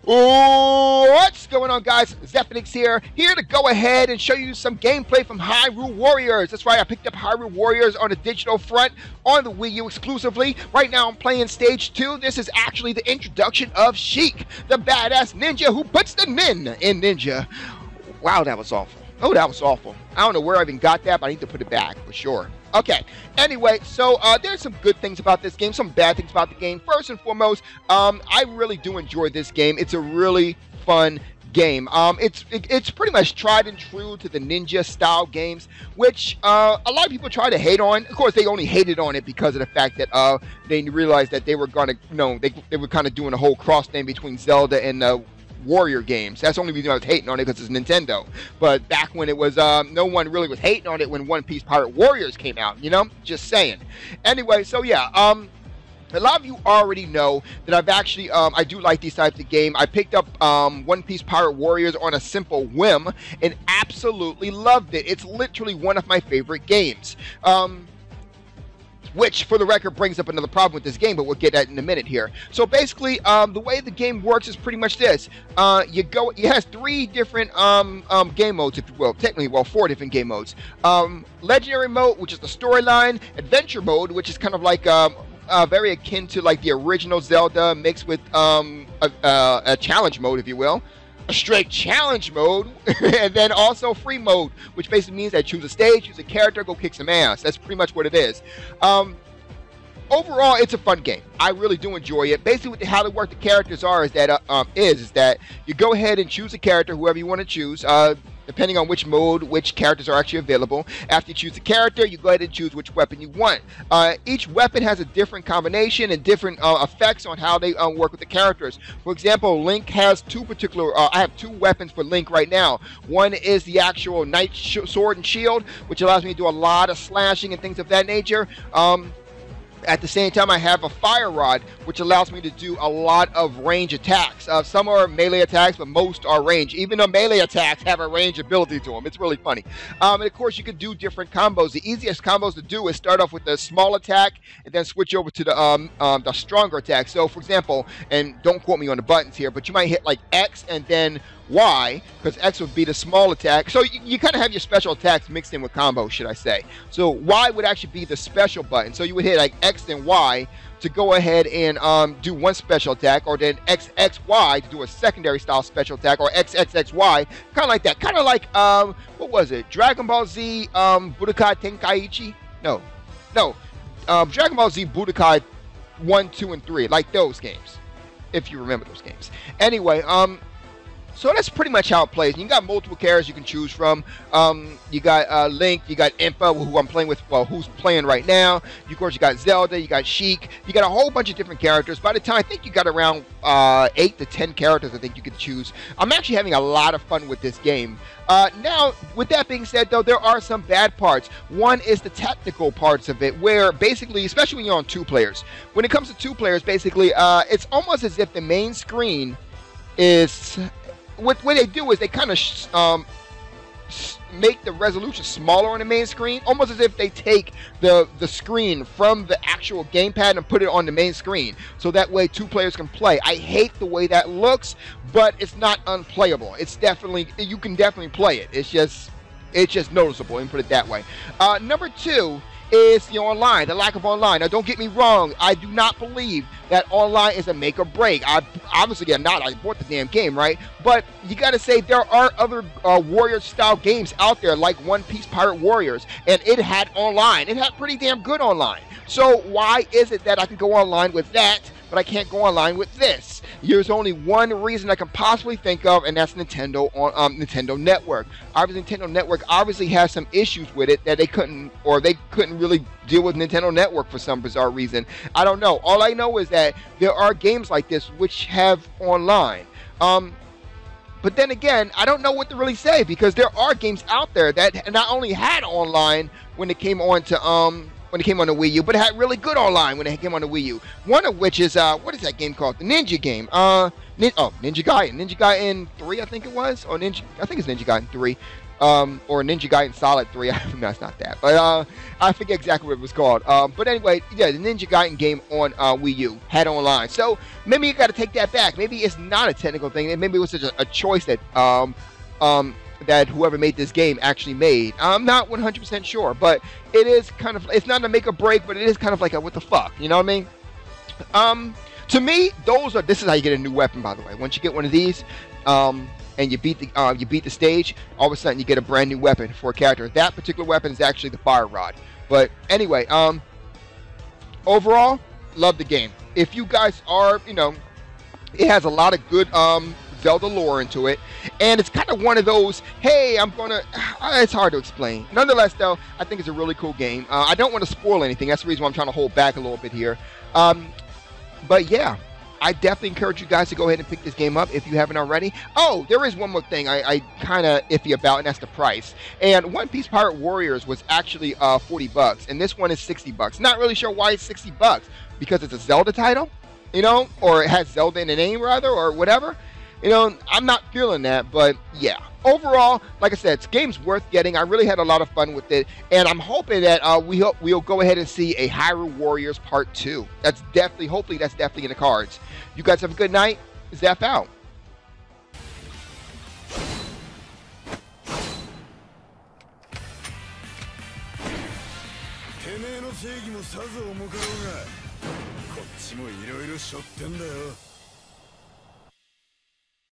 What's going on, guys? Zephyrnix here to go ahead and show you some gameplay from Hyrule Warriors. That's right, I picked up Hyrule Warriors on a digital front on the Wii U exclusively. Right now I'm playing Stage 2. This is actually the introduction of Sheik, the badass ninja who puts the nin in ninja. Wow, that was awful. Oh, that was awful. I don't know where I even got that, but I need to put it back for sure. Okay, anyway, so there's some good things about this game, some bad things about the game. First and foremost, I really do enjoy this game. It's a really fun game. It's pretty much tried and true to the ninja style games, which a lot of people try to hate on. Of course, they only hated on it because of the fact that they realized that they were gonna, they were kind of doing a whole cross thing between Zelda and Warrior games. That's the only reason I was hating on it, because it's Nintendo. But back when it was, no one really was hating on it when One Piece Pirate Warriors came out, you know? Just saying. Anyway, so yeah, a lot of you already know that I've actually, I do like these types of game. I picked up One Piece Pirate Warriors on a simple whim and absolutely loved it. It's literally one of my favorite games. Which, for the record, brings up another problem with this game, but we'll get that in a minute here. So basically, the way the game works is pretty much this. It has 3 different game modes, if you will. Technically, well, 4 different game modes. Legendary mode, which is the storyline. Adventure mode, which is kind of like very akin to like the original Zelda, mixed with a challenge mode, if you will. A straight challenge mode, and then also free mode, which basically means that choose a stage, choose a character, go kick some ass. That's pretty much what it is. Overall, it's a fun game. I really do enjoy it. Basically, how to work the characters are is that you go ahead and choose a character, whoever you want to choose, depending on which mode, which characters are actually available. After you choose a character, you go ahead and choose which weapon you want. Each weapon has a different combination and different effects on how they work with the characters. For example, Link has 2 particular, I have 2 weapons for Link right now. One is the actual Knight Sword and Shield, which allows me to do a lot of slashing and things of that nature. At the same time, I have a Fire Rod, which allows me to do a lot of range attacks. Some are melee attacks, but most are range. Even though melee attacks have a range ability to them. It's really funny. And of course, you can do different combos. The easiest combos to do is start off with a small attack and then switch over to the stronger attack. So, for example, and don't quote me on the buttons here, but you might hit like X and then Y, because X would be the small attack. So you kind of have your special attacks mixed in with combos, should I say. So Y would actually be the special button. So you would hit like X and Y to go ahead and do one special attack, or then XXY to do a secondary style special attack, or XXXY, kind of like that. Kind of like, what was it? Dragon Ball Z Budokai Tenkaichi? No. Dragon Ball Z Budokai 1, 2, and 3, like those games, if you remember those games. Anyway, so that's pretty much how it plays. You got multiple characters you can choose from. You got Link, you got Impa, who I'm playing with, well, who's playing right now. Of course, you got Zelda, you got Sheik. You got a whole bunch of different characters. By the time, I think you got around 8 to 10 characters I think you could choose. I'm actually having a lot of fun with this game. Now, with that being said, though, there are some bad parts. One is the technical parts of it, where basically, especially when you're on 2 players, when it comes to 2 players, basically, it's almost as if the main screen is... What they do is they kind of make the resolution smaller on the main screen, almost as if they take the screen from the actual gamepad and put it on the main screen, so that way 2 players can play. I hate the way that looks, but it's not unplayable. It's definitely, you can definitely play it. It's just noticeable, and put it that way. Number 2 is the online, the lack of online. Now, don't get me wrong, I do not believe that online is a make or break. Obviously, I'm not. I bought the damn game, right? But you got to say there are other Warrior-style games out there, like One Piece Pirate Warriors, and it had online. It had pretty damn good online. So why is it that I can go online with that, but I can't go online with this? There's only one reason I can possibly think of, and that's Nintendo on Nintendo Network. Obviously, Nintendo Network obviously has some issues with it that they couldn't really deal with Nintendo Network for some bizarre reason. I don't know. All I know is that there are games like this which have online. But then again, I don't know what to really say, because there are games out there that not only had online when it came on to when it came on the Wii U, but it had really good online when it came on the Wii U. One of which is, what is that game called? The Ninja game. Ninja Gaiden. Ninja Gaiden 3, I think it was. Or I think it's Ninja Gaiden 3. or Ninja Gaiden Solid 3. No, it's not that, but I forget exactly what it was called. But anyway, yeah, the Ninja Gaiden game on Wii U had online. So maybe you got to take that back. Maybe it's not a technical thing. Maybe it was just a choice that that whoever made this game actually made. I'm not 100% sure, but it is kind of, it's not a make or break, but it is kind of like a what the fuck, you know what I mean? To me, this is how you get a new weapon, by the way. Once you get one of these, and you beat the stage, all of a sudden you get a brand new weapon for a character. That particular weapon is actually the fire rod. But anyway, overall, love the game. If you guys are, you know, it has a lot of good Zelda lore into it, and it's kind of one of those, hey, it's hard to explain. Nonetheless, though, I think it's a really cool game. I don't want to spoil anything. That's the reason why I'm trying to hold back a little bit here. But yeah, I definitely encourage you guys to go ahead and pick this game up if you haven't already. Oh, there is one more thing I kind of iffy about, and that's the price. And One Piece Pirate Warriors was actually $40, and this one is $60. Not really sure why it's $60, because it's a Zelda title, you know, or it has Zelda in the name rather, or whatever. You know, I'm not feeling that, but yeah. Overall, like I said, this game's worth getting. I really had a lot of fun with it, and I'm hoping that we'll go ahead and see a Hyrule Warriors Part 2. Hopefully that's definitely in the cards. You guys have a good night. Zeph out. てめえの正義もさぞ重かろうが、こっちもいろいろ背負ってんだよ。